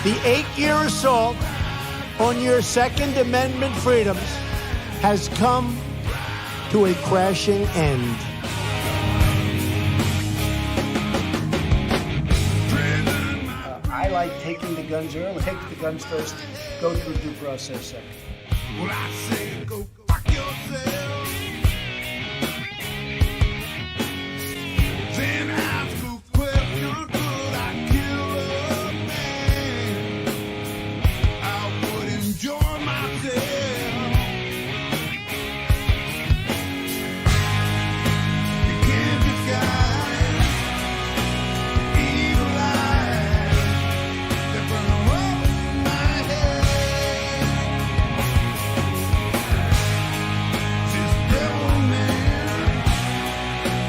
The 8-year assault on your Second Amendment freedoms has come to a crashing end. I like taking the guns early. Take the guns first, go through due process second. Well, I say go fuck yourself. Then ask a question, could I kill a man? I would enjoy myself. You can't disguise evil eyes that burn a hole in my head. This devil man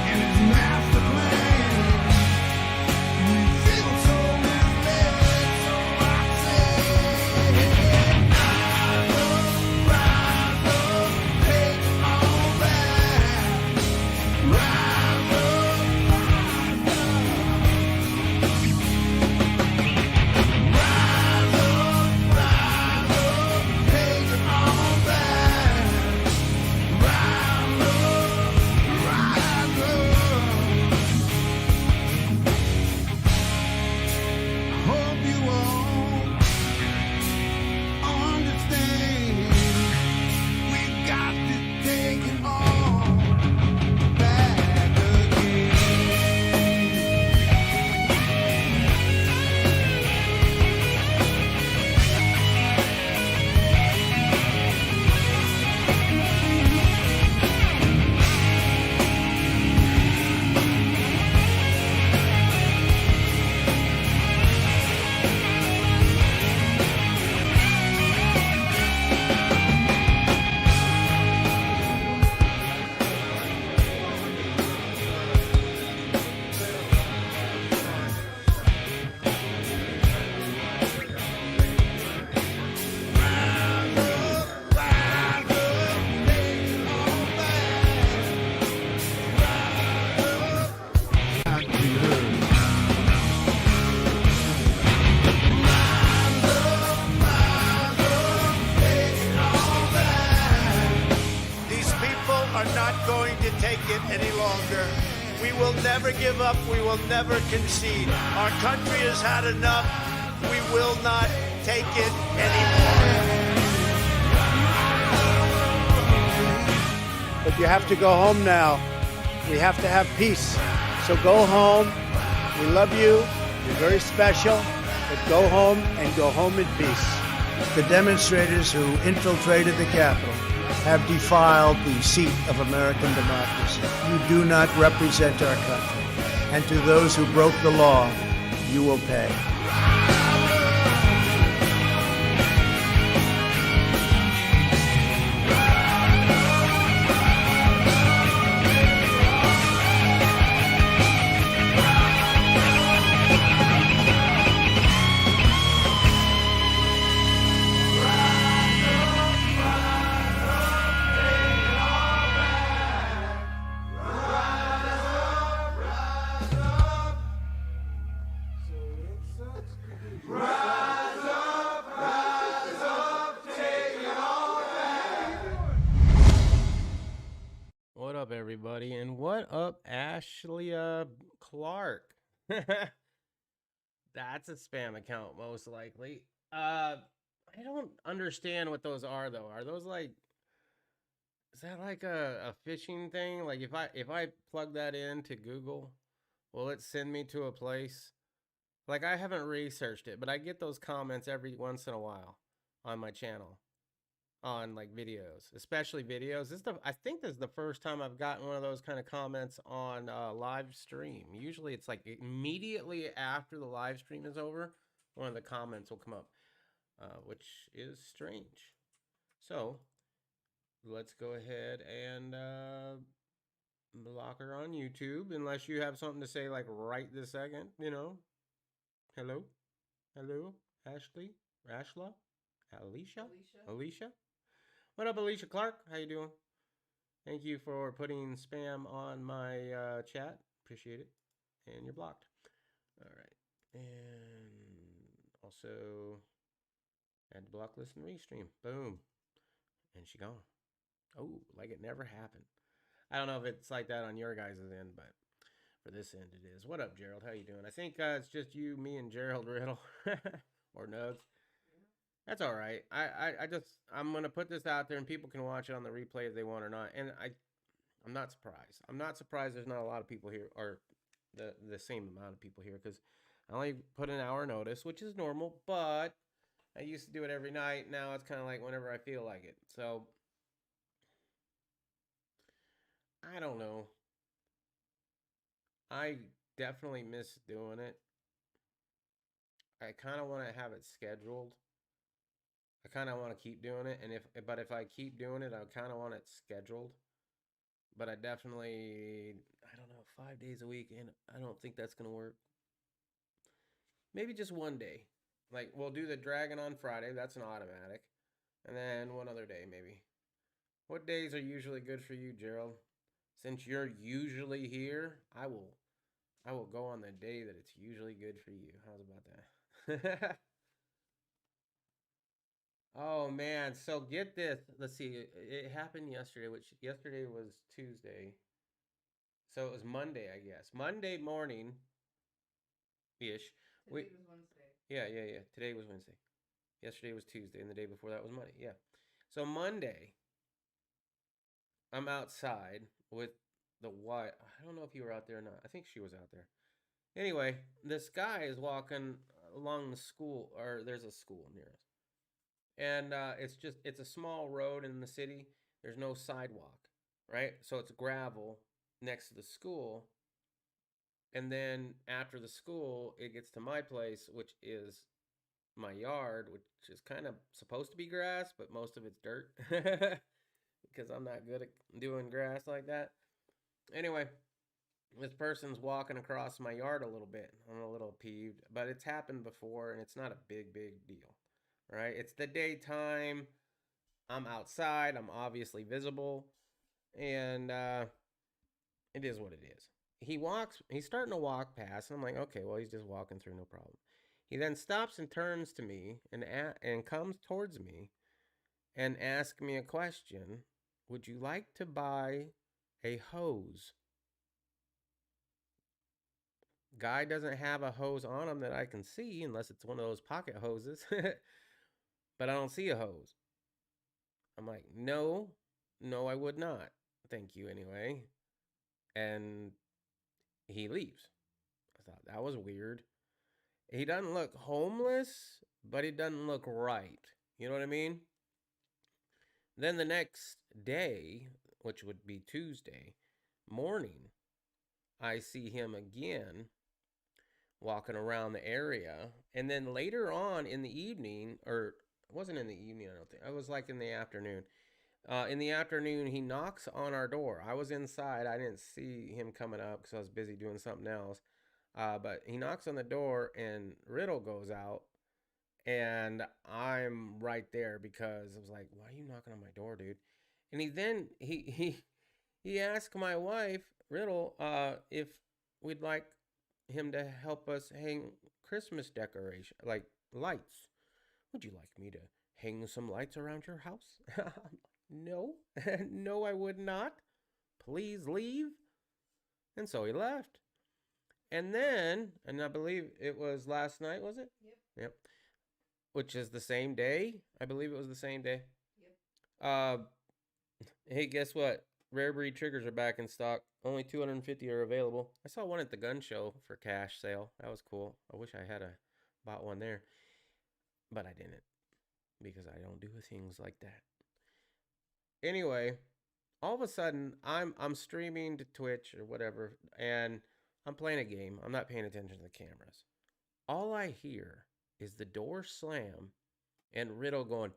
and his master plan. We feel so misled, so I say, rise up, take all back. Rise up, take it all back. Rise up. I hope you all understand. We got to take it all back again. These people are not going to take it any longer. We will never give up. We will never concede. Our country has had enough. We will not take it anymore. But you have to go home now. We have to have peace. So go home. We love you. You're very special. But go home and go home in peace. The demonstrators who infiltrated the Capitol have defiled the seat of American democracy. You do not represent our country. And to those who broke the law, you will pay. What up, everybody? And what up, Ashley Clark? That's a spam account, most likely. I don't understand what those are, though. Are those like, is that like a phishing thing? Like if I plug that into Google, will it send me to a place? Like I haven't researched it, but I get those comments every once in a while on my channel. On like videos, especially videos. I think this is the first time I've gotten one of those kind of comments on live stream. Usually it's like immediately after the live stream is over, one of the comments will come up, which is strange. So let's go ahead and block her on YouTube, unless you have something to say like right this second, you know. Hello, Ashley, Alicia. What up, Alicia Clark? How you doing? Thank you for putting spam on my chat. Appreciate it. And you're blocked. All right. And Also, add to block list and restream. Boom. And she gone. Oh, like it never happened. I don't know if it's like that on your guys' end, but for this end it is. What up, Gerald? How you doing? I think it's just you, me, and Gerald Riddle. Or Nugs. That's all right. I'm gonna put this out there and people can watch it on the replay if they want or not. And I'm not surprised. I'm not surprised there's not a lot of people here or the same amount of people here because I only put an hour notice, which is normal, but I used to do it every night. Now it's kind of like whenever I feel like it. So I don't know. I definitely miss doing it. I kind of want to have it scheduled. I kind of want to keep doing it, and if I keep doing it, I kind of want it scheduled. But I definitely, I don't know, 5 days a week, and I don't think that's gonna work. Maybe just one day. Like we'll do the dragon on Friday. That's an automatic, and then one other day maybe. What days are usually good for you, Gerald? Since you're usually here, I will go on the day that it's usually good for you. How's about that? Oh man, so get this. Let's see. It happened yesterday, which yesterday was Tuesday. So it was Monday, I guess. Monday morning ish. Today was Wednesday. Yeah. Today was Wednesday. Yesterday was Tuesday, and the day before that was Monday. Yeah. So Monday, I'm outside with the wife. I don't know if you were out there or not. I think she was out there. Anyway, this guy is walking along the school, or there's a school near us. And it's a small road in the city. There's no sidewalk, right? So it's gravel next to the school. And then after the school, it gets to my place, which is my yard, which is kind of supposed to be grass, but most of it's dirt because I'm not good at doing grass like that. Anyway, this person's walking across my yard a little bit. I'm a little peeved, but it's happened before and it's not a big deal, right? It's the daytime. I'm outside. I'm obviously visible. And it is what it is. He's starting to walk past, and I'm like, okay, well, he's just walking through, no problem. He then stops and turns to me and comes towards me and asks me a question. Would you like to buy a hose? Guy doesn't have a hose on him that I can see unless it's one of those pocket hoses. But I don't see a hose. I'm like, no, I would not. Thank you anyway. And he leaves. I thought that was weird. He doesn't look homeless, but he doesn't look right. You know what I mean? Then the next day, which would be Tuesday morning, I see him again walking around the area. And then later on in the evening, or it wasn't in the evening, I don't think. It was like in the afternoon. In the afternoon, he knocks on our door. I was inside. I didn't see him coming up because I was busy doing something else. But he knocks on the door, and Riddle goes out, and I'm right there because I was like, "Why are you knocking on my door, dude?" And he asked my wife, Riddle, if we'd like him to help us hang Christmas decoration, like lights. Would you like me to hang some lights around your house? No, no, I would not. Please leave. And so he left. And then, and I believe it was last night, was it? Yep. Which is the same day. I believe it was the same day. Yep. Hey, guess what? Rare breed triggers are back in stock. Only 250 are available. I saw one at the gun show for cash sale. That was cool. I wish I had bought one there, but I didn't because I don't do things like that. Anyway, all of a sudden I'm streaming to Twitch or whatever, and I'm playing a game. I'm not paying attention to the cameras. All I hear is the door slam and Riddle going,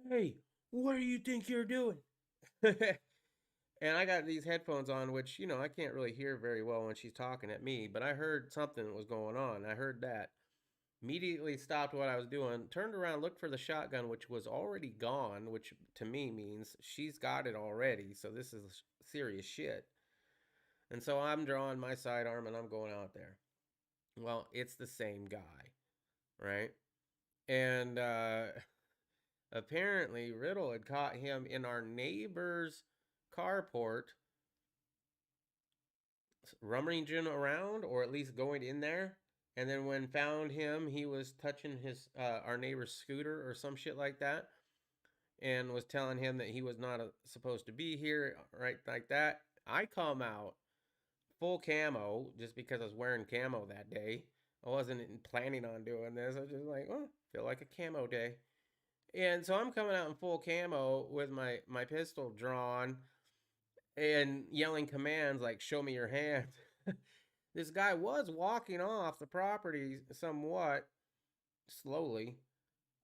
"Hey, what do you think you're doing?" And I got these headphones on, which, I can't really hear very well when she's talking at me, but I heard something was going on. I heard that. Immediately stopped what I was doing, turned around, looked for the shotgun, which was already gone, which to me means she's got it already, so this is serious shit. And so I'm drawing my sidearm and I'm going out there. Well, it's the same guy, right? And apparently Riddle had caught him in our neighbor's carport rummaging around, or at least going in there. And then when found him, he was touching his our neighbor's scooter or some shit like that, and was telling him that he was not supposed to be here, right like that. I come out full camo just because I was wearing camo that day. I wasn't planning on doing this. I was just like, oh, feel like a camo day. And so I'm coming out in full camo with my pistol drawn and yelling commands like, show me your hands. This guy was walking off the property somewhat slowly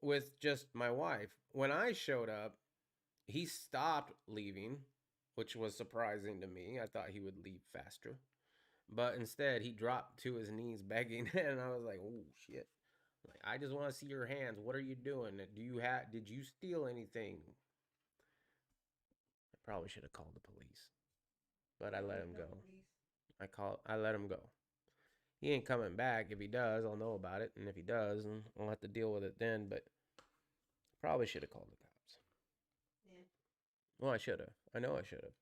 with just my wife. When I showed up, he stopped leaving, which was surprising to me. I thought he would leave faster. But instead, he dropped to his knees begging, and I was like, "Oh shit! Like, I just want to see your hands. What are you doing? Did you steal anything?" I probably should have called the police, but I let him go. I let him go. He ain't coming back. If he does, I'll know about it, and if he does, then I'll have to deal with it then. But probably should have called the cops. Yeah. Well, I should have. I know I should have.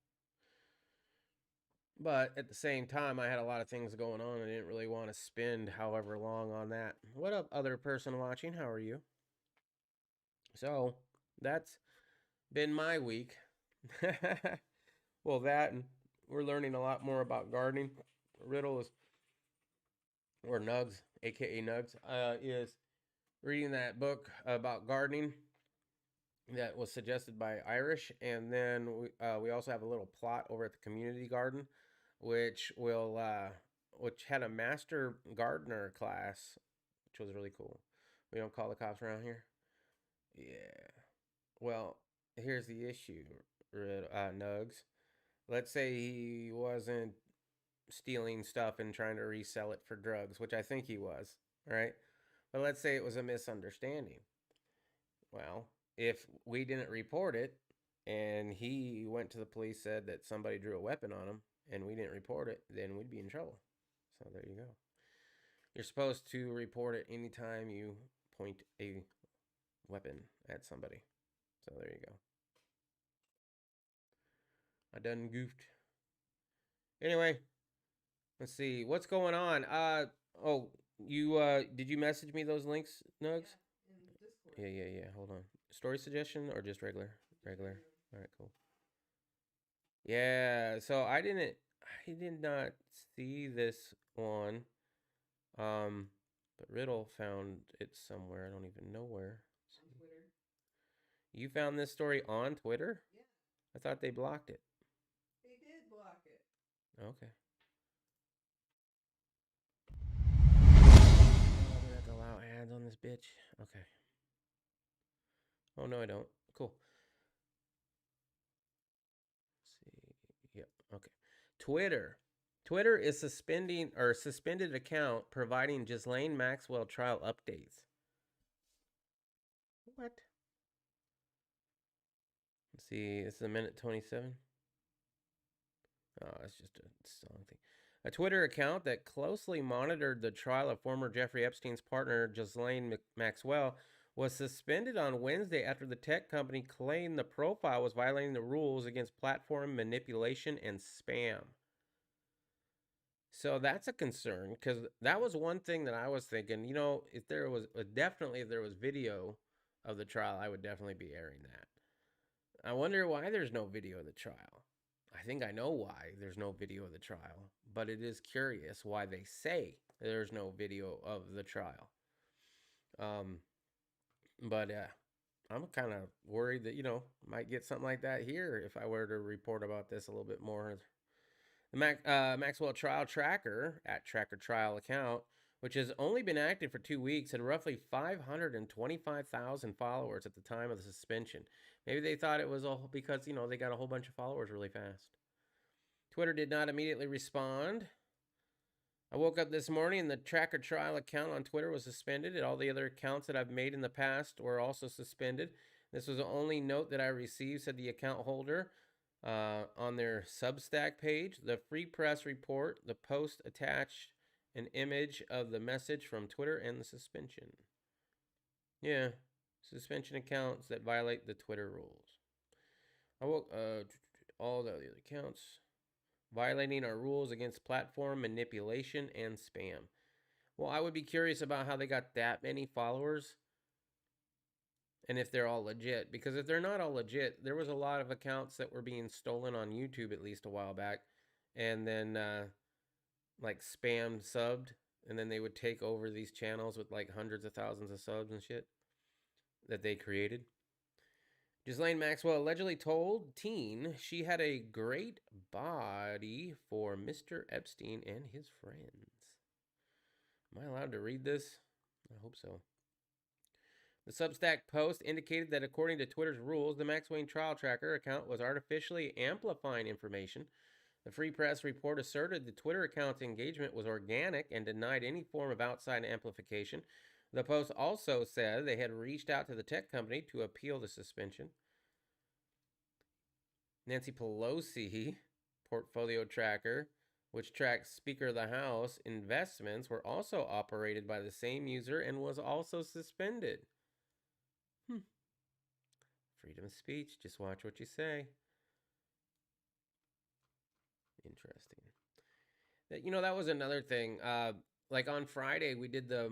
But at the same time, I had a lot of things going on. I didn't really want to spend however long on that. What up, other person watching? How are you? So that's been my week. Well, that, and we're learning a lot more about gardening. Riddle is, or Nugs, aka Nugs, is reading that book about gardening that was suggested by Irish, and then we also have a little plot over at the community garden, which which had a master gardener class, which was really cool. We don't call the cops around here. Yeah. Well, here's the issue, Nugs. Let's say he wasn't stealing stuff and trying to resell it for drugs, which I think he was, right? But let's say it was a misunderstanding. Well, if we didn't report it and he went to the police, said that somebody drew a weapon on him, and we didn't report it, then we'd be in trouble. So there you go. You're supposed to report it anytime you point a weapon at somebody. So there you go. I done goofed. Anyway, let's see what's going on. Oh, you did you message me those links, Nugs? Yeah, in Discord. Yeah. Hold on. Story suggestion or just regular? Regular. All right, cool. Yeah, so I did not see this one. But Riddle found it somewhere. I don't even know where. On Twitter. You found this story on Twitter? Yeah, I thought they blocked it. they did block it. Okay. Oh, I'm gonna have to allow ads on this bitch. Okay. Oh no, I don't. Cool. Let's see. Yep. Okay. Twitter is suspended account providing Ghislaine Maxwell trial updates. What? Let's see. This is a minute 27. Oh, it's just a song thing. A Twitter account that closely monitored the trial of former Jeffrey Epstein's partner, Ghislaine Maxwell, was suspended on Wednesday after the tech company claimed the profile was violating the rules against platform manipulation and spam. So that's a concern, because that was one thing that I was thinking, if there was video of the trial, I would definitely be airing that. I wonder why there's no video of the trial. I think I know why there's no video of the trial, but it is curious why they say there's no video of the trial. But I'm kind of worried that, might get something like that here if I were to report about this a little bit more. The Maxwell Trial Tracker, at Tracker Trial account, which has only been active for 2 weeks, had roughly 525,000 followers at the time of the suspension. Maybe they thought it was all because, they got a whole bunch of followers really fast. Twitter did not immediately respond. I woke up this morning and the Tracker Trial account on Twitter was suspended, and all the other accounts that I've made in the past were also suspended. This was the only note that I received, said the account holder. On their Substack page, the Free Press report, the post attached an image of the message from Twitter and the suspension. Yeah. Suspension accounts that violate the Twitter rules. I will, all the other accounts violating our rules against platform manipulation and spam. Well, I would be curious about how they got that many followers and if they're all legit. Because if they're not all legit, there was a lot of accounts that were being stolen on YouTube at least a while back, and then like spam subbed, and then they would take over these channels with like hundreds of thousands of subs and shit that they created. Ghislaine Maxwell allegedly told Teen she had a great body for Mr. Epstein and his friends. Am I allowed to read this? I hope so. The Substack post indicated that according to Twitter's rules, the Max Wayne Trial Tracker account was artificially amplifying information. The Free Press report asserted the Twitter account's engagement was organic and denied any form of outside amplification. The post also said they had reached out to the tech company to appeal the suspension. Nancy Pelosi portfolio tracker, which tracks Speaker of the House investments, were also operated by the same user and was also suspended. Freedom of speech. Just watch what you say. Interesting. You know, that was another thing. Like on Friday, we did the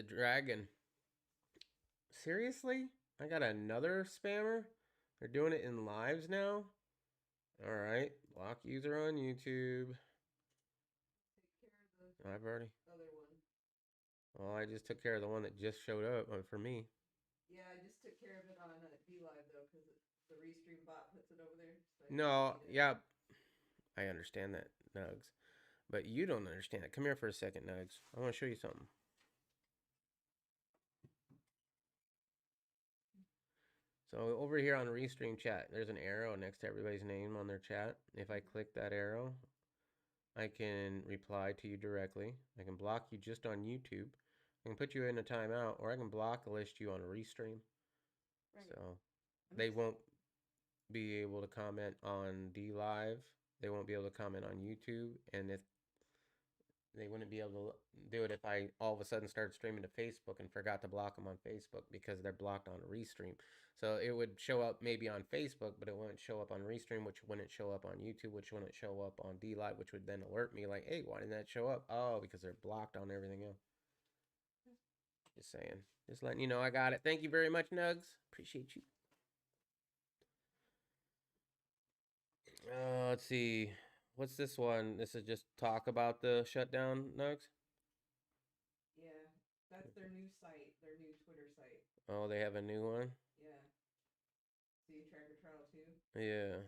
dragon. Seriously? I got another spammer? They're doing it in lives now? Alright. Block user on YouTube. Take care of the I've already. other one. Well, I just took care of the one that just showed up for me. Yeah, I just took care of it on DLive though, because the Restream bot puts it over there. So No, yeah. I understand that, Nugs. But you don't understand it. Come here for a second, Nugs. I want to show you something. So over here on Restream chat, there's an arrow next to everybody's name on their chat. If I click that arrow, I can reply to you directly. I can block you just on YouTube. I can put you in a timeout, or I can block list you on Restream. Right. So they won't be able to comment on DLive. They won't be able to comment on YouTube. And if they wouldn't be able to do it if I all of a sudden started streaming to Facebook and forgot to block them on Facebook because they're blocked on Restream. So it would show up maybe on Facebook, but it wouldn't show up on Restream, which wouldn't show up on YouTube, which wouldn't show up on DLive, which would then alert me like, hey, why didn't that show up? Oh, because they're blocked on everything else. Just saying. Just letting you know I got it. Thank you very much, Nugs. Appreciate you. Let's see. What's this one? This is just talk about the shutdown, Nugs? Yeah, that's their new site, their new Twitter site. Oh, they have a new one? Yeah. See Tracker Trial 2? Yeah.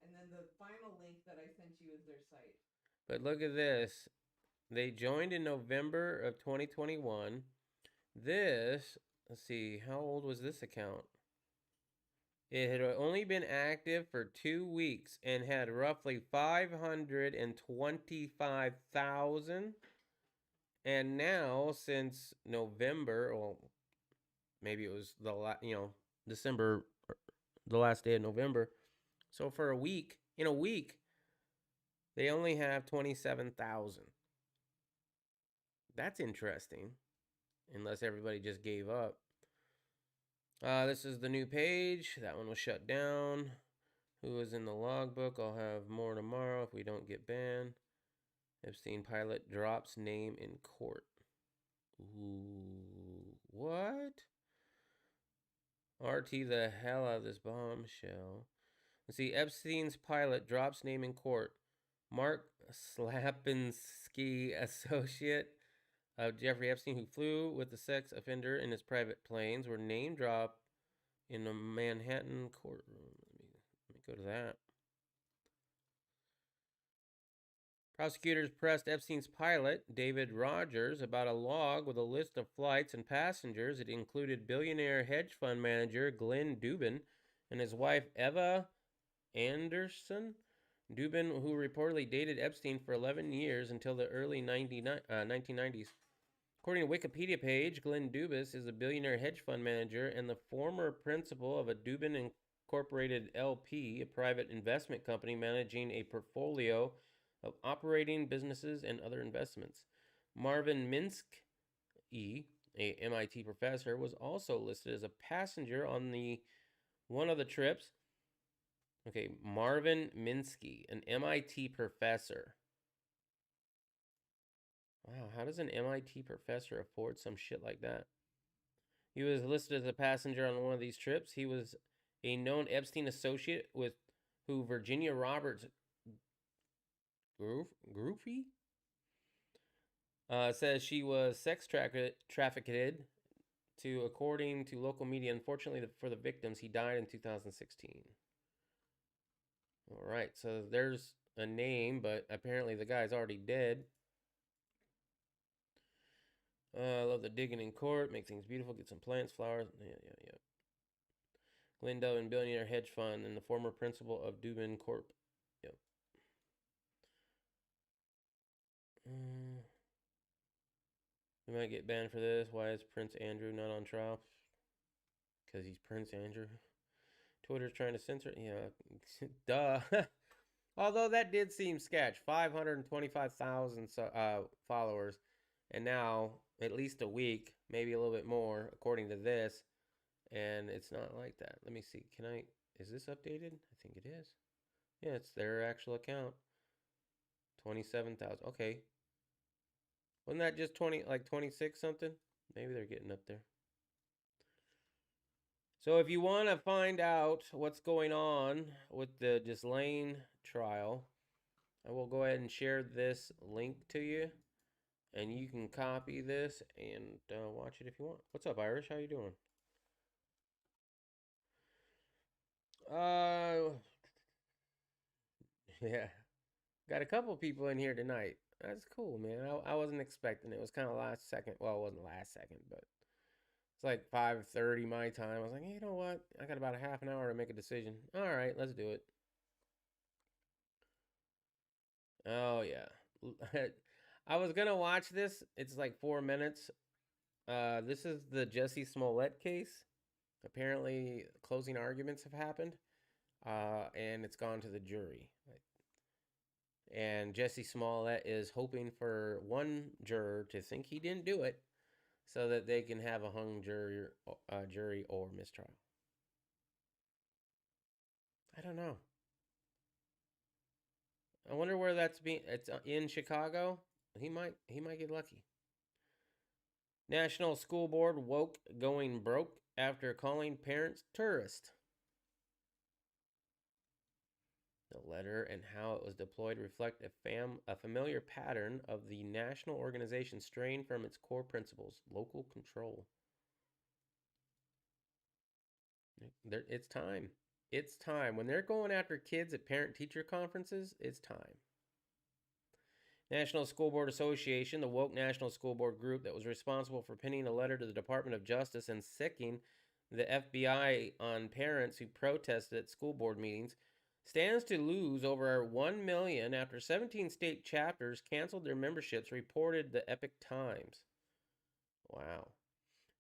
And then the final link that I sent you is their site. But look at this. They joined in November of 2021. This, let's see, how old was this account? It had only been active for 2 weeks and had roughly 525,000. And now, since November, well, maybe it was December, the last day of November. So for a week, in a week, they only have 27,000. That's interesting. Unless everybody just gave up. This is the new page. That one was shut down. Who was in the logbook? I'll have more tomorrow if we don't get banned. Epstein pilot drops name in court. Ooh, what? RT the hell out of this bombshell. Let's see, Epstein's pilot drops name in court. Mark Slapinski, associate of Jeffrey Epstein, who flew with the sex offender in his private planes, were name dropped in a Manhattan courtroom. Let me go to that. Prosecutors pressed Epstein's pilot, David Rogers, about a log with a list of flights and passengers. It included billionaire hedge fund manager Glenn Dubin and his wife Eva Anderson. Dubin, who reportedly dated Epstein for 11 years until the early 1990s. According to Wikipedia page, Glenn Dubis is a billionaire hedge fund manager and the former principal of a Dubin Incorporated LP, a private investment company managing a portfolio of operating businesses and other investments. Marvin Minsky a MIT professor, was also listed as a passenger on one of the trips. Okay, Marvin Minsky, an MIT professor. Wow, how does an MIT professor afford some shit like that? He was listed as a passenger on one of these trips. He was a known Epstein associate with who Virginia Roberts Groofy says she was sex trafficked to, according to local media. Unfortunately, for the victims, he died in 2016. All right, so there's a name, but apparently the guy's already dead. I love the digging in court, make things beautiful, get some plants, flowers. Yeah. Glenn Dubin, billionaire hedge fund, and the former principal of Dubin Corp. Yep. We might get banned for this. Why is Prince Andrew not on trial? Because he's Prince Andrew. Twitter's trying to censor. Yeah, duh. Although that did seem sketch. 525,000 followers, and now at least a week, maybe a little bit more, according to this. And it's not like that. Let me see. Is this updated? I think it is. Yeah, it's their actual account. 27,000. Okay. Wasn't that just 26 something? Maybe they're getting up there. So if you want to find out what's going on with the Ghislaine trial, I will go ahead and share this link to you. And you can copy this and watch it if you want. What's up, Irish? How you doing? Yeah. Got a couple people in here tonight. That's cool, man. I wasn't expecting it. It was kind of last second. Well, it wasn't last second, but it's like 5:30 my time. I was like, hey, you know what? I got about a half an hour to make a decision. All right, let's do it. Oh, yeah. I was going to watch this. It's like 4 minutes. This is the Jussie Smollett case. Apparently, closing arguments have happened, and it's gone to the jury. And Jussie Smollett is hoping for one juror to think he didn't do it, so that they can have a hung jury or mistrial. I don't know. I wonder where that's being. It's in Chicago. He might get lucky. National School Board woke going broke after calling parents tourist. The letter and how it was deployed reflect a familiar pattern of the national organization straying from its core principles, local control. It's time. It's time. When they're going after kids at parent-teacher conferences, it's time. National School Board Association, the woke National School Board group that was responsible for penning a letter to the Department of Justice and sicking the FBI on parents who protested at school board meetings, stands to lose over $1 million after 17 state chapters canceled their memberships, reported the Epoch Times. Wow.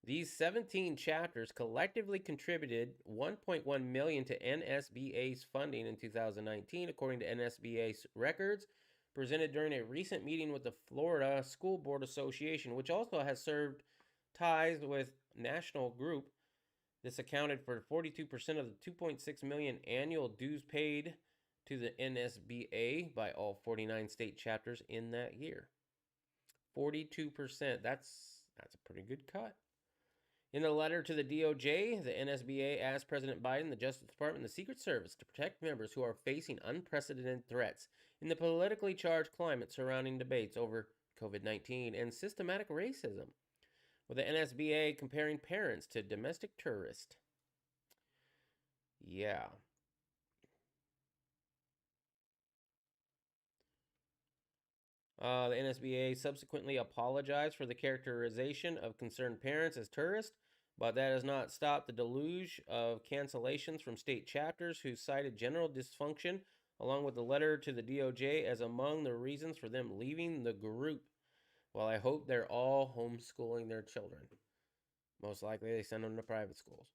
These 17 chapters collectively contributed $1.1 million to NSBA's funding in 2019, according to NSBA's records presented during a recent meeting with the Florida School Board Association, which also has served ties with National Group. This accounted for 42% of the $2.6 million annual dues paid to the NSBA by all 49 state chapters in that year. 42%. That's a pretty good cut. In a letter to the DOJ, the NSBA asked President Biden, the Justice Department, and the Secret Service to protect members who are facing unprecedented threats in the politically charged climate surrounding debates over COVID-19 and systematic racism, with the NSBA comparing parents to domestic terrorists. Yeah. The NSBA subsequently apologized for the characterization of concerned parents as terrorists, but that has not stopped the deluge of cancellations from state chapters who cited general dysfunction, along with the letter to the DOJ, as among the reasons for them leaving the group. Well, I hope they're all homeschooling their children. Most likely they send them to private schools.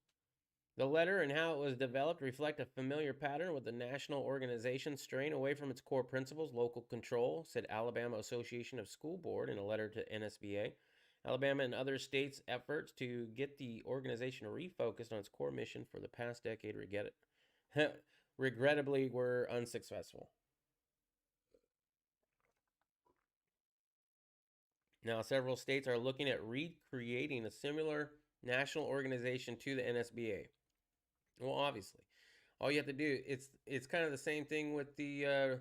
The letter and how it was developed reflect a familiar pattern with the national organization straying away from its core principles, local control, said Alabama Association of School Board in a letter to NSBA. Alabama and other states' efforts to get the organization refocused on its core mission for the past decade regrettably were unsuccessful. Now, several states are looking at recreating a similar national organization to the NSBA. Well, obviously, all you have to do it's kind of the same thing with the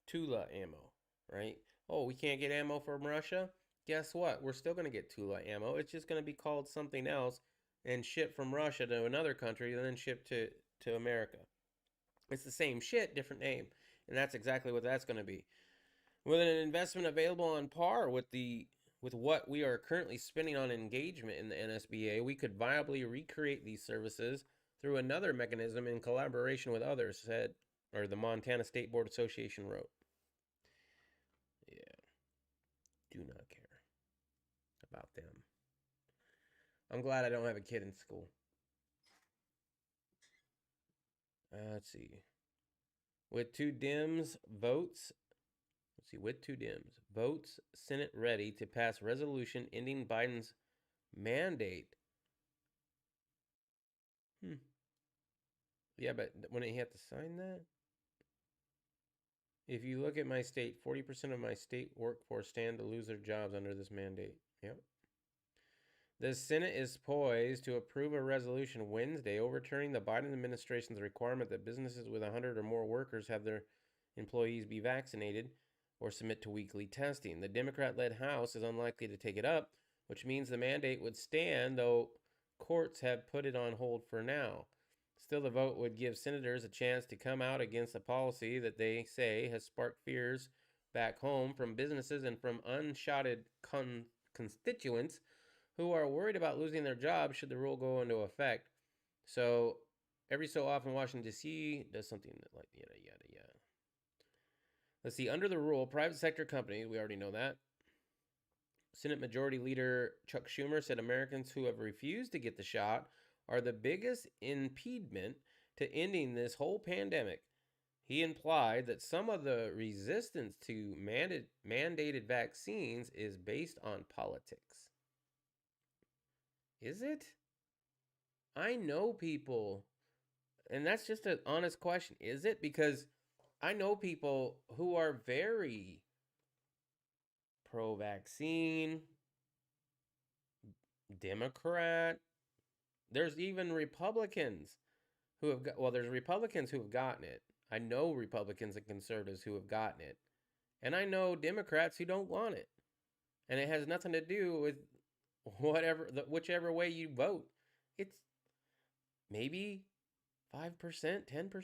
Tula ammo, right? Oh, we can't get ammo from Russia. Guess what? We're still going to get Tula ammo. It's just going to be called something else and shipped from Russia to another country and then shipped to America. It's the same shit, different name, and that's exactly what that's going to be. With an investment available on par with what we are currently spending on engagement in the NSBA, we could viably recreate these services through another mechanism in collaboration with others, said, or the Montana State Board Association wrote. Yeah, do not care about them. I'm glad I don't have a kid in school. Let's see. With two Dems votes, Senate ready to pass resolution ending Biden's mandate. Yeah, but when he had to sign that? If you look at my state, 40% of my state workforce stand to lose their jobs under this mandate. Yep. The Senate is poised to approve a resolution Wednesday overturning the Biden administration's requirement that businesses with 100 or more workers have their employees be vaccinated or submit to weekly testing. The Democrat-led House is unlikely to take it up, which means the mandate would stand, though courts have put it on hold for now. Still, the vote would give senators a chance to come out against a policy that they say has sparked fears back home from businesses and from unshotted constituents who are worried about losing their jobs should the rule go into effect. So, every so often, Washington, D.C. does something like yada, yada, yada. Let's see. Under the rule, private sector companies, we already know that. Senate Majority Leader Chuck Schumer said Americans who have refused to get the shot are the biggest impediment to ending this whole pandemic. He implied that some of the resistance to mandated vaccines is based on politics. Is it? I know people, and that's just an honest question. Is it? Because I know people who are very pro-vaccine, Democrat. There's even Republicans who have got, well, there's Republicans who have gotten it. I know Republicans and conservatives who have gotten it. And I know Democrats who don't want it. And it has nothing to do with whichever way you vote. It's maybe 5%, 10%. What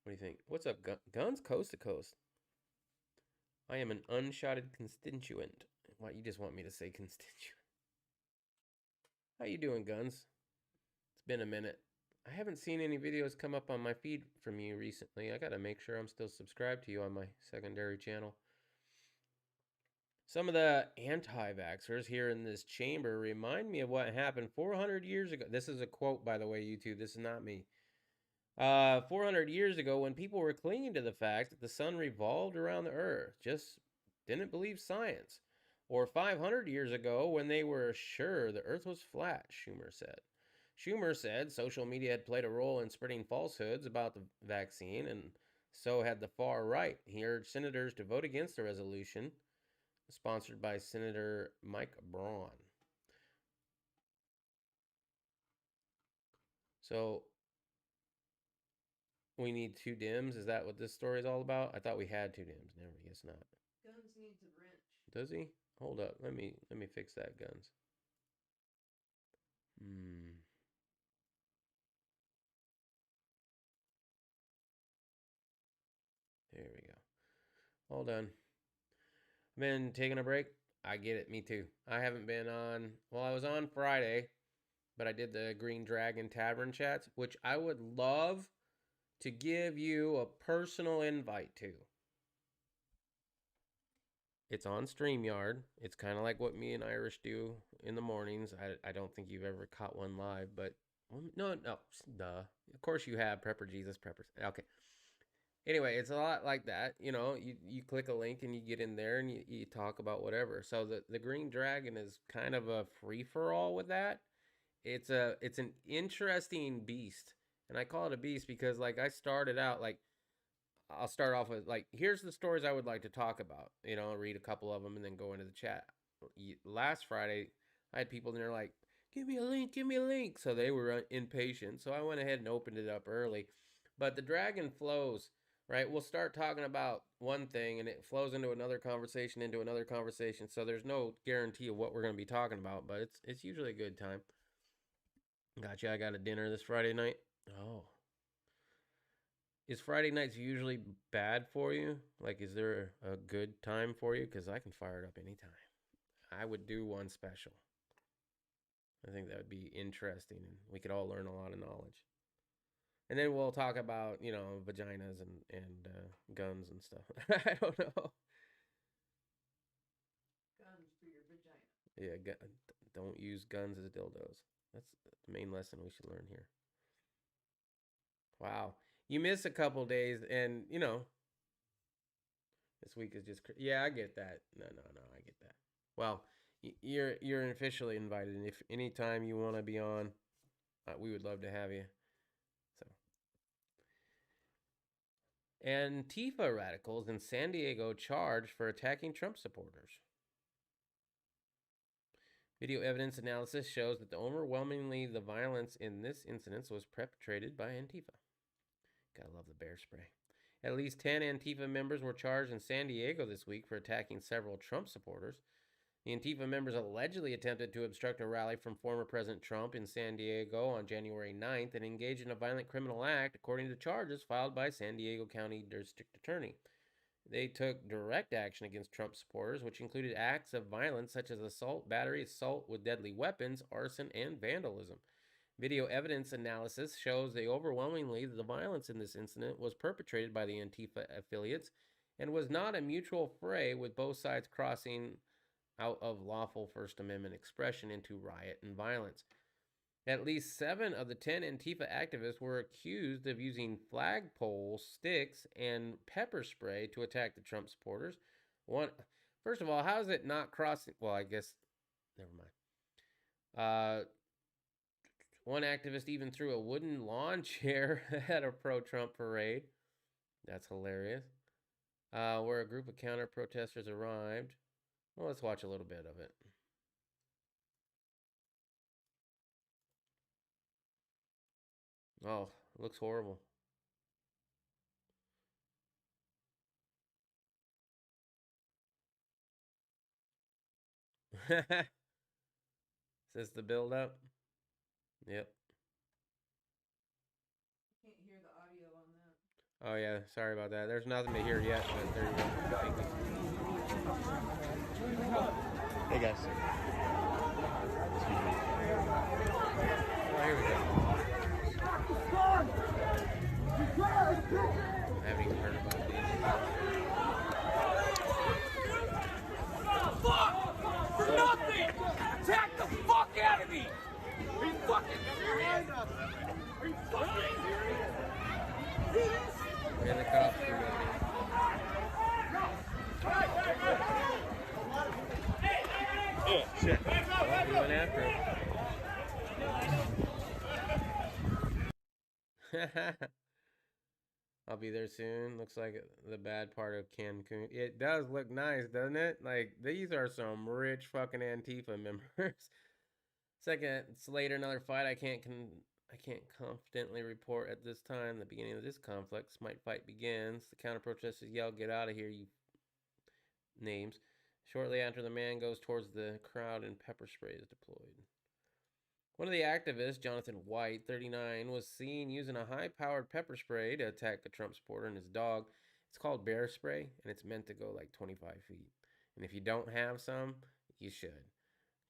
do you think? What's up, Guns Coast to Coast? I am an unshotted constituent. Why, you just want me to say constituent? How you doing, Guns? It's been a minute. I haven't seen any videos come up on my feed from you recently. I gotta make sure I'm still subscribed to you on my secondary channel. Some of the anti-vaxxers here in this chamber remind me of what happened 400 years ago. This is a quote, by the way, YouTube. This is not me. 400 years ago, when people were clinging to the fact that the sun revolved around the earth, just didn't believe science. Or 500 years ago, when they were sure the earth was flat, Schumer said. Schumer said social media had played a role in spreading falsehoods about the vaccine, and so had the far right. He urged senators to vote against the resolution, sponsored by Senator Mike Braun. So, we need two Dems. Is that what this story is all about? I thought we had two Dems. Never, guess not. Guns needs a wrench. Does he? Hold up. Let me fix that, Guns. There we go. Hold on. Been taking a break. I get it. Me too. I haven't been on. Well, I was on Friday, but I did the Green Dragon Tavern chats, which I would love to give you a personal invite to. It's on StreamYard. It's kind of like what me and Irish do in the mornings. I don't think you've ever caught one live, but no, duh. Of course you have. Prepper Jesus, Preppers. Okay. Anyway, it's a lot like that. You know, you click a link and you get in there and you talk about whatever. So the Green Dragon is kind of a free for all with that. It's an interesting beast, and I call it a beast because like I started out like I'll start off with like here's the stories I would like to talk about. You know, read a couple of them and then go into the chat. Last Friday, I had people in there like, "Give me a link, give me a link." So they were impatient. So I went ahead and opened it up early. But the dragon flows, right? We'll start talking about one thing and it flows into another conversation, into another conversation. So there's no guarantee of what we're going to be talking about, but it's usually a good time. Gotcha. I got a dinner this Friday night. Oh, is Friday nights usually bad for you? Like, is there a good time for you? Because I can fire it up anytime. I would do one special. I think that would be interesting, and we could all learn a lot of knowledge. And then we'll talk about, you know, vaginas and guns and stuff. I don't know. Guns for your vagina. Yeah, don't use guns as dildos. That's the main lesson we should learn here. Wow. You miss a couple days, and, you know, this week is just yeah, I get that. No, I get that. Well, you're officially invited, and if anytime you want to be on, we would love to have you. So, Antifa radicals in San Diego charged for attacking Trump supporters. Video evidence analysis shows that overwhelmingly the violence in this incident was perpetrated by Antifa. Gotta love the bear spray. At least 10 Antifa members were charged in San Diego this week for attacking several Trump supporters. The Antifa members allegedly attempted to obstruct a rally from former President Trump in San Diego on January 9th and engaged in a violent criminal act, according to charges filed by San Diego County District Attorney. They took direct action against Trump supporters, which included acts of violence such as assault, battery, assault with deadly weapons, arson, and vandalism. Video evidence analysis shows that overwhelmingly the violence in this incident was perpetrated by the Antifa affiliates and was not a mutual fray, with both sides crossing out of lawful First Amendment expression into riot and violence. At least 7 of the 10 Antifa activists were accused of using flagpole sticks and pepper spray to attack the Trump supporters. First of all, how is it not crossing? Well, I guess, never mind. One activist even threw a wooden lawn chair at a pro-Trump parade. That's hilarious. Where a group of counter-protesters arrived. Well, let's watch a little bit of it. Oh, it looks horrible. Is this the build up? Yep. Can't hear the audio on that. Oh yeah, sorry about that. There's nothing to hear yet, but there you go. Thank you. Hey guys. Oh, here we go. I haven't even heard about these. Fuck! For nothing! Attack the fuck out of me! Are you fucking serious? Are you fucking serious? And the cops do nothing. Oh shit. Well, we went after him. I'll be there soon. Looks like the bad part of Cancun. It does look nice, doesn't it? Like, these are some rich fucking Antifa members. Seconds later, another fight. I can't confidently report at this time the beginning of this conflict. Smite fight begins. The counter-protesters yell, "Get out of here, you names." Shortly after, the man goes towards the crowd and pepper spray is deployed. One of the activists, Jonathan White, 39, was seen using a high-powered pepper spray to attack a Trump supporter and his dog. It's called bear spray, and it's meant to go like 25 feet. And if you don't have some, you should.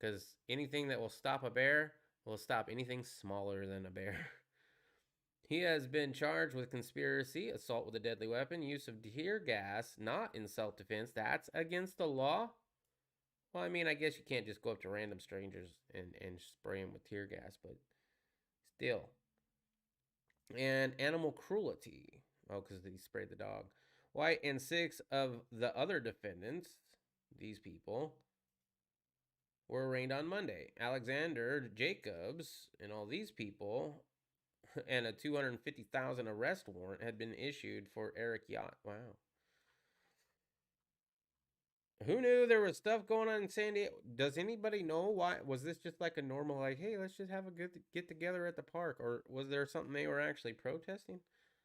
Because anything that will stop a bear will stop anything smaller than a bear. He has been charged with conspiracy, assault with a deadly weapon, use of tear gas, not in self-defense. That's against the law. Well, I mean, I guess you can't just go up to random strangers and spray them with tear gas, but still. And animal cruelty. Oh, because he sprayed the dog. White and 6 of the other defendants, these people, were arraigned on Monday. Alexander Jacobs and all these people, and a $250,000 arrest warrant had been issued for Eric Yacht. Wow. Who knew there was stuff going on in San Diego? Does anybody know why? Was this just like a normal, like, hey, let's just have a good get together at the park? Or was there something they were actually protesting?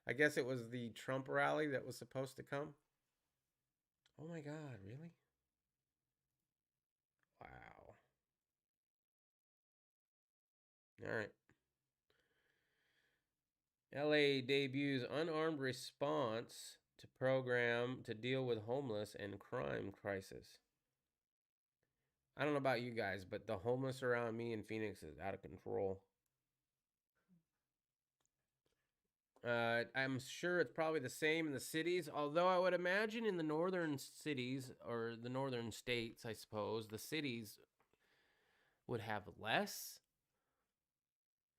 I guess it was the Trump rally that was supposed to come. Oh my God, really? Wow. All right. LA debuts unarmed response to program to deal with homeless and crime crisis. I don't know about you guys, but the homeless around me in Phoenix is out of control. I'm sure it's probably the same in the cities, although I would imagine in the northern cities or the northern states, I suppose, the cities would have less.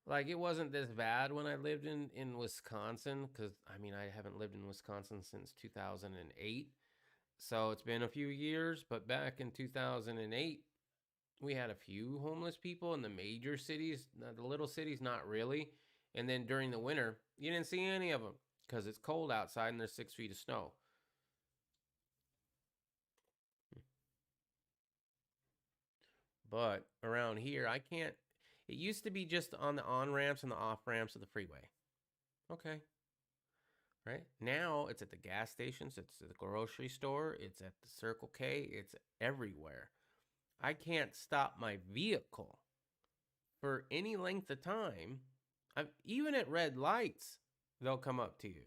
Like, it wasn't this bad when I lived in Wisconsin, because, I mean, I haven't lived in Wisconsin since 2008. So it's been a few years, but back in 2008, we had a few homeless people in the major cities. The little cities, not really. And then during the winter, you didn't see any of them because it's cold outside and there's 6 feet of snow. But around here, I can't. It used to be just on the on ramps and the off ramps of the freeway. Okay. Right? Now it's at the gas stations, it's at the grocery store, it's at the Circle K, it's everywhere. I can't stop my vehicle for any length of time. Even at red lights, they'll come up to you.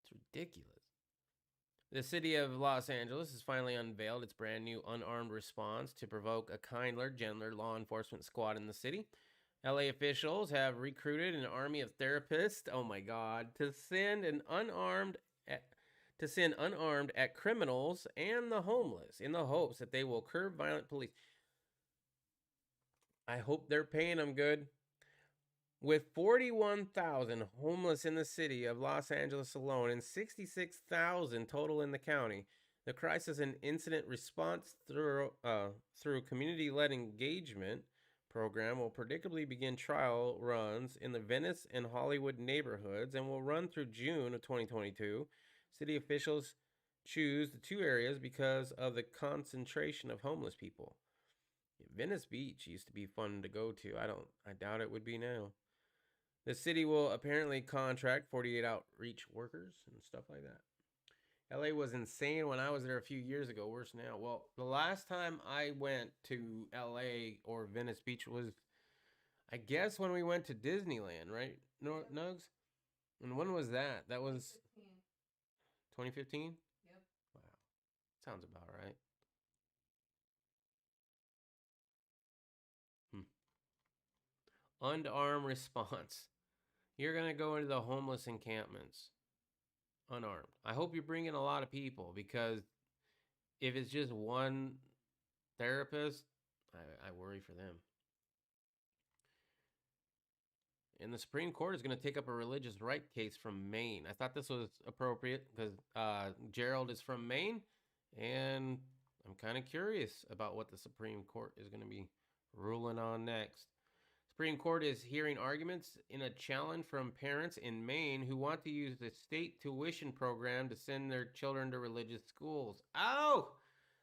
It's ridiculous. The city of Los Angeles has finally unveiled its brand new unarmed response to provoke a kinder, gentler law enforcement squad in the city. LA officials have recruited an army of therapists, oh my God, to send unarmed at criminals and the homeless in the hopes that they will curb violent police. I hope they're paying them good. With 41,000 homeless in the city of Los Angeles alone and 66,000 total in the county, the crisis and incident response through community-led engagement program will predictably begin trial runs in the Venice and Hollywood neighborhoods and will run through June of 2022. City officials choose the 2 areas because of the concentration of homeless people. Venice Beach used to be fun to go to. I doubt it would be now. The city will apparently contract 48 outreach workers and stuff like that. LA was insane when I was there a few years ago. Worse now. Well, the last time I went to LA or Venice Beach was, I guess, when we went to Disneyland, right? No, Nugs? And when was that? That was 2015? Yep. Wow. Sounds about right. Unarmed response. You're going to go into the homeless encampments unarmed. I hope you're bringing a lot of people, because if it's just one therapist, I worry for them. And the Supreme Court is going to take up a religious right case from Maine. I thought this was appropriate because Gerald is from Maine, and I'm kind of curious about what the Supreme Court is going to be ruling on next. Supreme Court is hearing arguments in a challenge from parents in Maine who want to use the state tuition program to send their children to religious schools. Oh,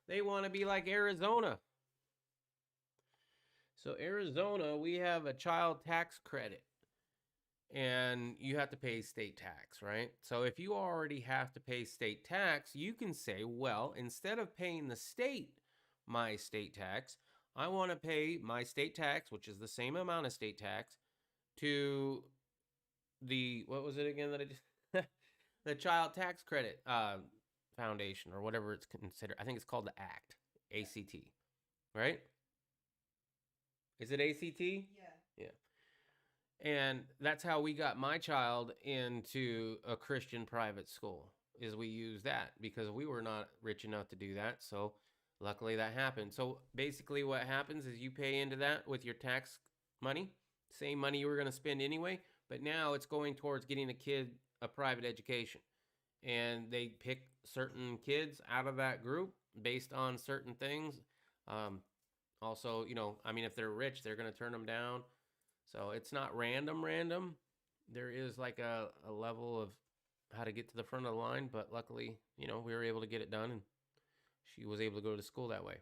they want to be like Arizona. So Arizona, we have a child tax credit, and you have to pay state tax, right? So if you already have to pay state tax, you can say, well, instead of paying the state my state tax, I want to pay my state tax, which is the same amount of state tax, to the, what was it again that I just, the Child Tax Credit Foundation, or whatever it's considered. I think it's called the ACT, ACT, right? Is it ACT? Yeah. Yeah. And that's how we got my child into a Christian private school, is we used that because we were not rich enough to do that. So luckily that happened. So basically what happens is you pay into that with your tax money, same money you were going to spend anyway, But now it's going towards getting a kid a private education. And they pick certain kids out of that group based on certain things. Um, Also, I mean, if they're rich, they're going to turn them down. So it's not random. There is like a level of how to get to the front of the line, but luckily, we were able to get it done, and she was able to go to school that way.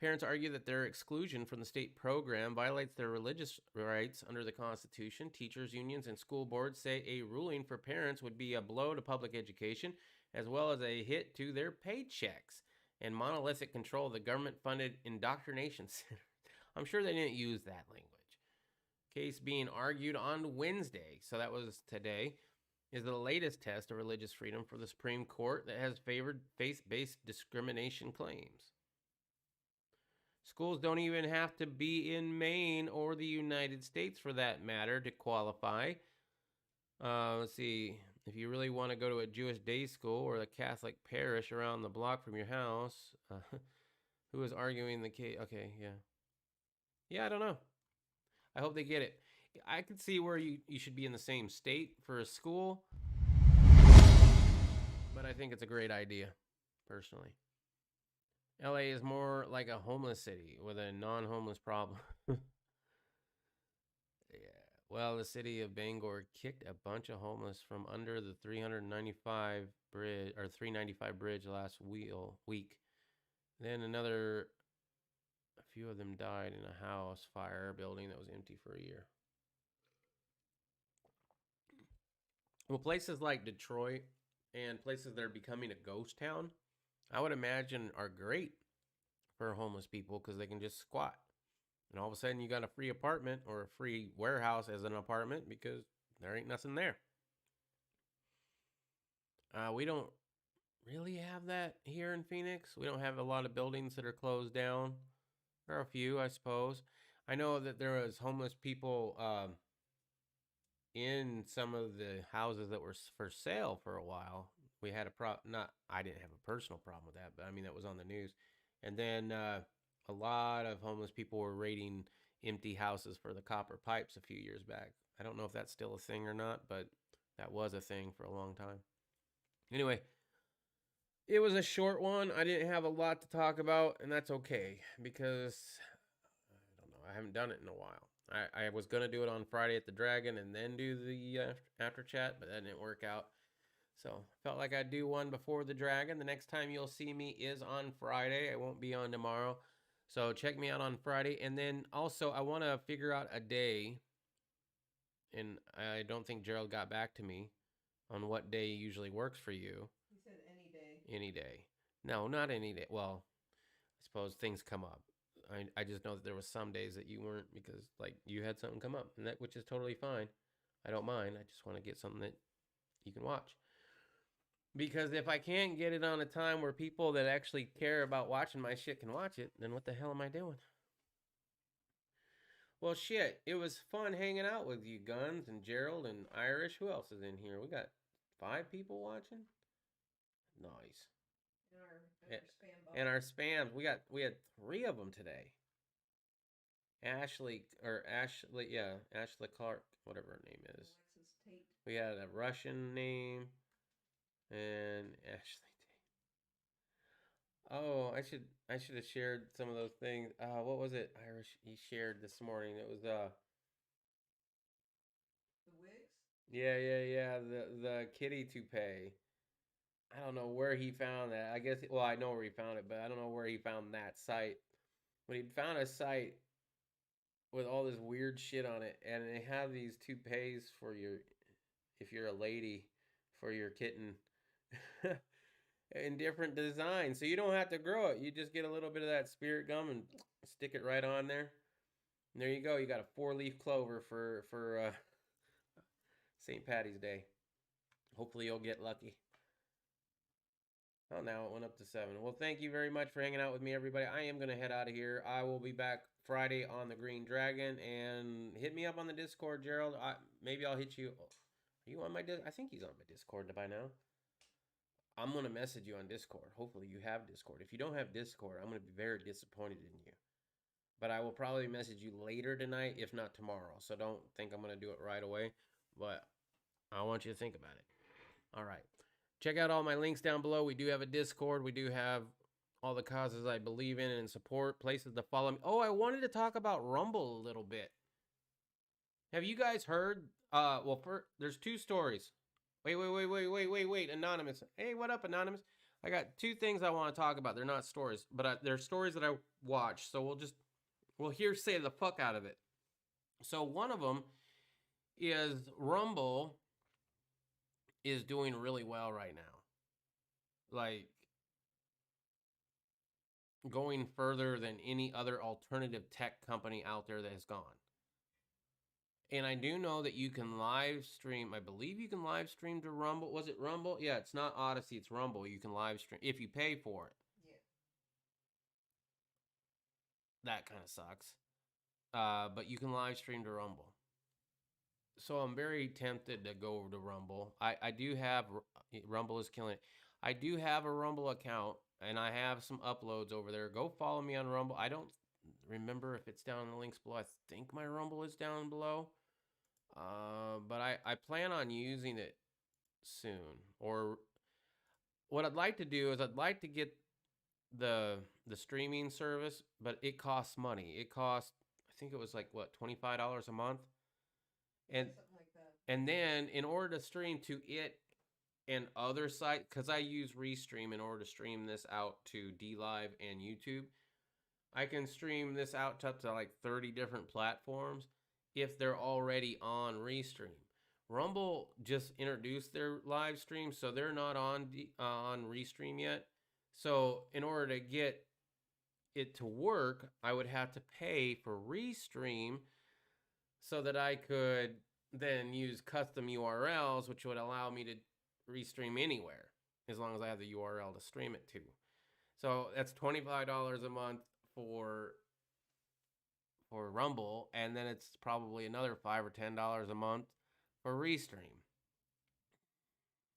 Parents argue that their exclusion from the state program violates their religious rights under the Constitution. Teachers' unions and school boards say a ruling for parents would be a blow to public education, as well as a hit to their paychecks and monolithic control of the government-funded indoctrination center. I'm sure they didn't use that language. Case being argued on Wednesday, so that was today, is the latest test of religious freedom for the Supreme Court that has favored faith-based discrimination claims. Schools don't even have to be in Maine or the United States for that matter to qualify. Let's see. If you really want to go to a Jewish day school or a Catholic parish around the block from your house, who is arguing the case? Okay, yeah. Yeah, I don't know. I hope they get it. I could see where you should be in the same state for a school, but I think it's a great idea, personally. LA is more like a homeless city with a non-homeless problem. Yeah. Well, the city of Bangor kicked a bunch of homeless from under the 395 bridge last week. Then a few of them died in a house fire building that was empty for a year. Well, places like Detroit and places that are becoming a ghost town, I would imagine are great for homeless people because they can just squat. And all of a sudden you got a free apartment or a free warehouse as an apartment because there ain't nothing there. We don't really have that here in Phoenix. We don't have a lot of buildings that are closed down. There are a few, I suppose. I know that there was homeless people in some of the houses that were for sale for a while. We had I didn't have a personal problem with that, but I mean, that was on the news. And then a lot of homeless people were raiding empty houses for the copper pipes a few years back. I don't know if that's still a thing or not, but that was a thing for a long time. Anyway, it was a short one. I didn't have a lot to talk about, and that's okay because I don't know. I haven't done it in a while. I was going to do it on Friday at the Dragon and then do the after chat, but that didn't work out. So felt like I'd do one before the Dragon. The next time you'll see me is on Friday. I won't be on tomorrow. So check me out on Friday. And then also I want to figure out a day. And I don't think Gerald got back to me on what day usually works for you. He said any day. Any day. No, not any day. Well, I suppose things come up. I just know that there was some days that you weren't because like you had something come up, and which is totally fine. I don't mind. I just want to get something that you can watch. Because if I can't get it on a time where people that actually care about watching my shit can watch it, then what the hell am I doing? Well, shit, it was fun hanging out with you, Guns and Gerald and Irish. Who else is in here? We got 5 people watching. Nice. And our spams, we had 3 of them today. Ashley Clark, whatever her name is. Alexis Tate. We had a Russian name and Ashley Tate. Oh, I should have shared some of those things. What was it? Irish he shared this morning. It was The wigs? yeah, the kitty toupee. I don't know where he found that. I guess, well, I know where he found it, but I don't know where he found that site. But he found a site with all this weird shit on it, and they have these toupees for if you're a lady, for your kitten, in different designs. So you don't have to grow it. You just get a little bit of that spirit gum and stick it right on there. And there you go. You got a 4-leaf clover for St. Patty's Day. Hopefully you'll get lucky. Oh, now it went up to 7. Well, thank you very much for hanging out with me, everybody. I am going to head out of here. I will be back Friday on the Green Dragon. And hit me up on the Discord, Gerald. Maybe I'll hit you. Are you on my Discord? I think he's on my Discord by now. I'm going to message you on Discord. Hopefully you have Discord. If you don't have Discord, I'm going to be very disappointed in you. but I will probably message you later tonight, if not tomorrow. So don't think I'm going to do it right away, but I want you to think about it. All right. Check out all my links down below. We do have a Discord. We do have all the causes I believe in and support, places to follow me. Oh, I wanted to talk about Rumble a little bit. Have you guys heard? There's two stories. Wait, Anonymous. Hey, what up, Anonymous? I got two things I want to talk about. They're not stories, but they're stories that I watched. So we'll hearsay the fuck out of it. So one of them is Rumble is doing really well right now. Like, going further than any other alternative tech company out there that has gone. And I do know that you can live stream. I believe you can live stream to Rumble. Was it Rumble? Yeah, it's not Odyssey, it's Rumble. You can live stream if you pay for it. Yeah. That kind of sucks. But you can live stream to Rumble. So I'm very tempted to go over to Rumble. I do have, Rumble is killing it. I do have a Rumble account, and I have some uploads over there. Go follow me on Rumble. I don't remember if it's down in the links below. I think my Rumble is down below. But I plan on using it soon. Or what I'd like to do is I'd like to get the streaming service, but it costs money. It costs, I think it was like what, $25 a month? And Something like that. and then in order to stream to it and other sites, because I use Restream in order to stream this out to DLive and YouTube, I can stream this out to up to like 30 different platforms if they're already on Restream. Rumble just introduced their live stream, so they're not on Restream yet. So in order to get it to work, I would have to pay for Restream so that I could then use custom URLs, which would allow me to restream anywhere as long as I have the URL to stream it to. So that's $25 a month for Rumble, and then it's probably another $5 or $10 a month for Restream.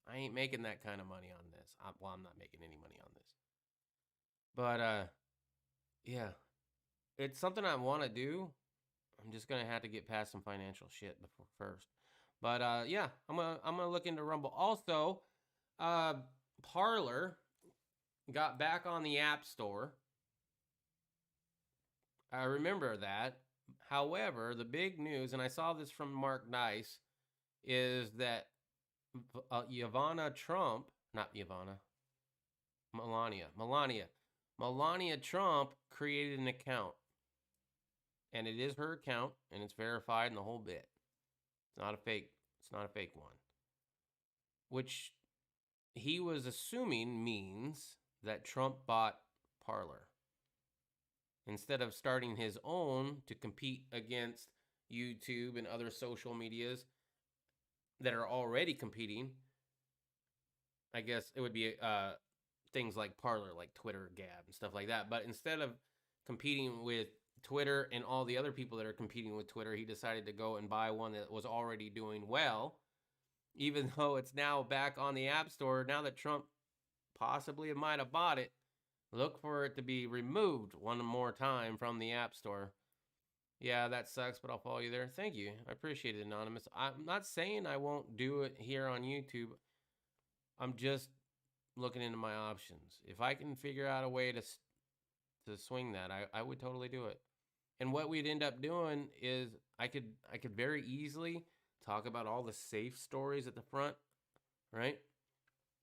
I ain't making that kind of money on this. I'm not making any money on this. But yeah, it's something I want to do. I'm just gonna have to get past some financial shit before first. But yeah, I'm gonna look into Rumble. Also, Parler got back on the App Store. I remember that. However, the big news, and I saw this from Mark Dice, is that Ivana Trump, not Ivana, Melania Trump created an account. And it is her account, and it's verified and the whole bit. It's not a fake one. Which he was assuming means that Trump bought Parler, instead of starting his own to compete against YouTube and other social medias that are already competing. I guess it would be things like Parler, like Twitter, Gab, and stuff like that. But instead of competing with Twitter and all the other people that are competing with Twitter, he decided to go and buy one that was already doing well, even though it's now back on the App Store. Now that Trump possibly might have bought it, look for it to be removed one more time from the App Store. Yeah, that sucks, but I'll follow you there. Thank you. I appreciate it, Anonymous. I'm not saying I won't do it here on YouTube. I'm just looking into my options. If I can figure out a way to swing that, I would totally do it. And what we'd end up doing is I could very easily talk about all the safe stories at the front, right?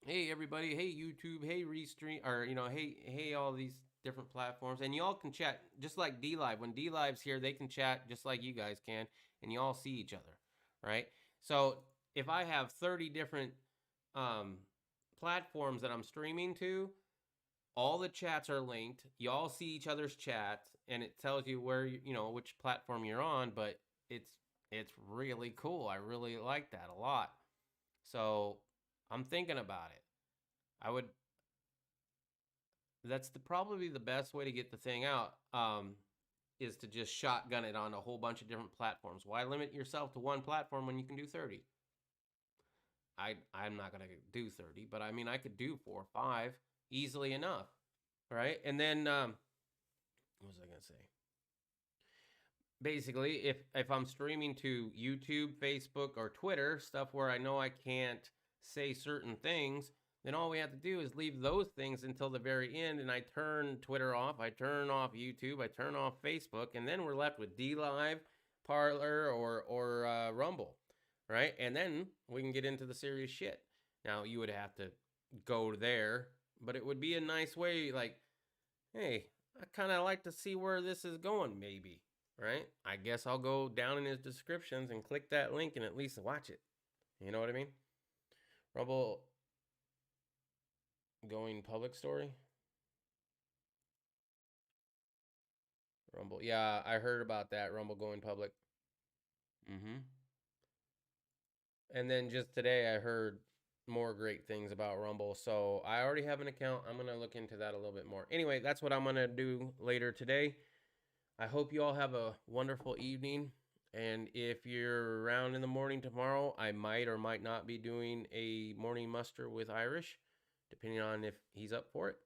Hey everybody, hey YouTube, hey Restream, or hey all these different platforms, and y'all can chat just like DLive. When DLive's here, they can chat just like you guys can, and you all see each other, right? So if I have 30 different platforms that I'm streaming to, all the chats are linked. You all see each other's chats, and it tells you where which platform you're on. But it's really cool. I really like that a lot. So I'm thinking about it. That's probably the best way to get the thing out. Is to just shotgun it on a whole bunch of different platforms. Why limit yourself to one platform when you can do 30? I'm not gonna do 30, but I mean I could do 4 or 5. Easily enough, right? And then, what was I gonna say? basically, if I'm streaming to YouTube, Facebook, or Twitter, stuff where I know I can't say certain things, then all we have to do is leave those things until the very end, and I turn Twitter off, I turn off YouTube, I turn off Facebook, and then we're left with D Live, Parler, or Rumble, right? And then we can get into the serious shit. Now, you would have to go there, but it would be a nice way, like, hey, I kind of like to see where this is going, maybe, right? I guess I'll go down in his descriptions and click that link and at least watch it. You know what I mean? Rumble going public story. Rumble. Yeah, I heard about that. Rumble going public. And then just today I heard more great things about Rumble. So I already have an account. I'm going to look into that a little bit more. Anyway, that's what I'm going to do later today. I hope you all have a wonderful evening. And if you're around in the morning tomorrow, I might or might not be doing a morning muster with Irish, depending on if he's up for it.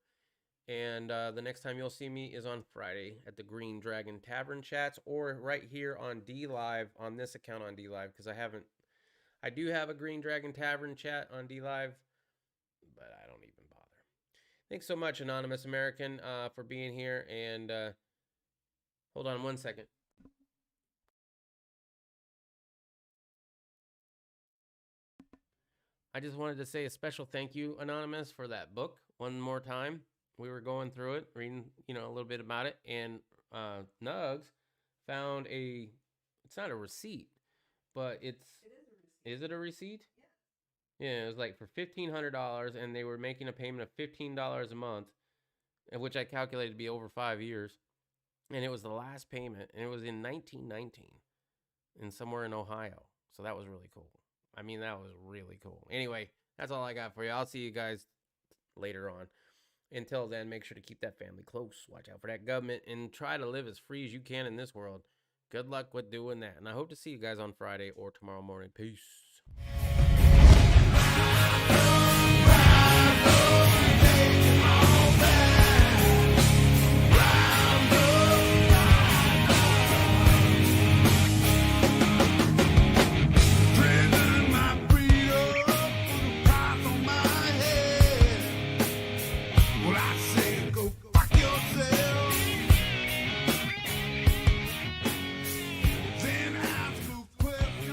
And the next time you'll see me is on Friday at the Green Dragon Tavern Chats, or right here on D Live, on this account on D Live, because I do have a Green Dragon Tavern Chat on D Live, but I don't even bother. Thanks so much, Anonymous American, for being here. And hold on one second. I just wanted to say a special thank you, Anonymous, for that book one more time. We were going through it, reading, a little bit about it, and Nugs found it's not a receipt, but It is a receipt. is it a receipt? Yeah. Yeah, it was like for $1,500, and they were making a payment of $15 a month, which I calculated to be over 5 years. And it was the last payment, and it was in 1919 and somewhere in Ohio. So that was really cool. I mean, that was really cool. Anyway, that's all I got for you. I'll see you guys later on. Until then, make sure to keep that family close. Watch out for that government and try to live as free as you can in this world. Good luck with doing that. And I hope to see you guys on Friday or tomorrow morning. Peace.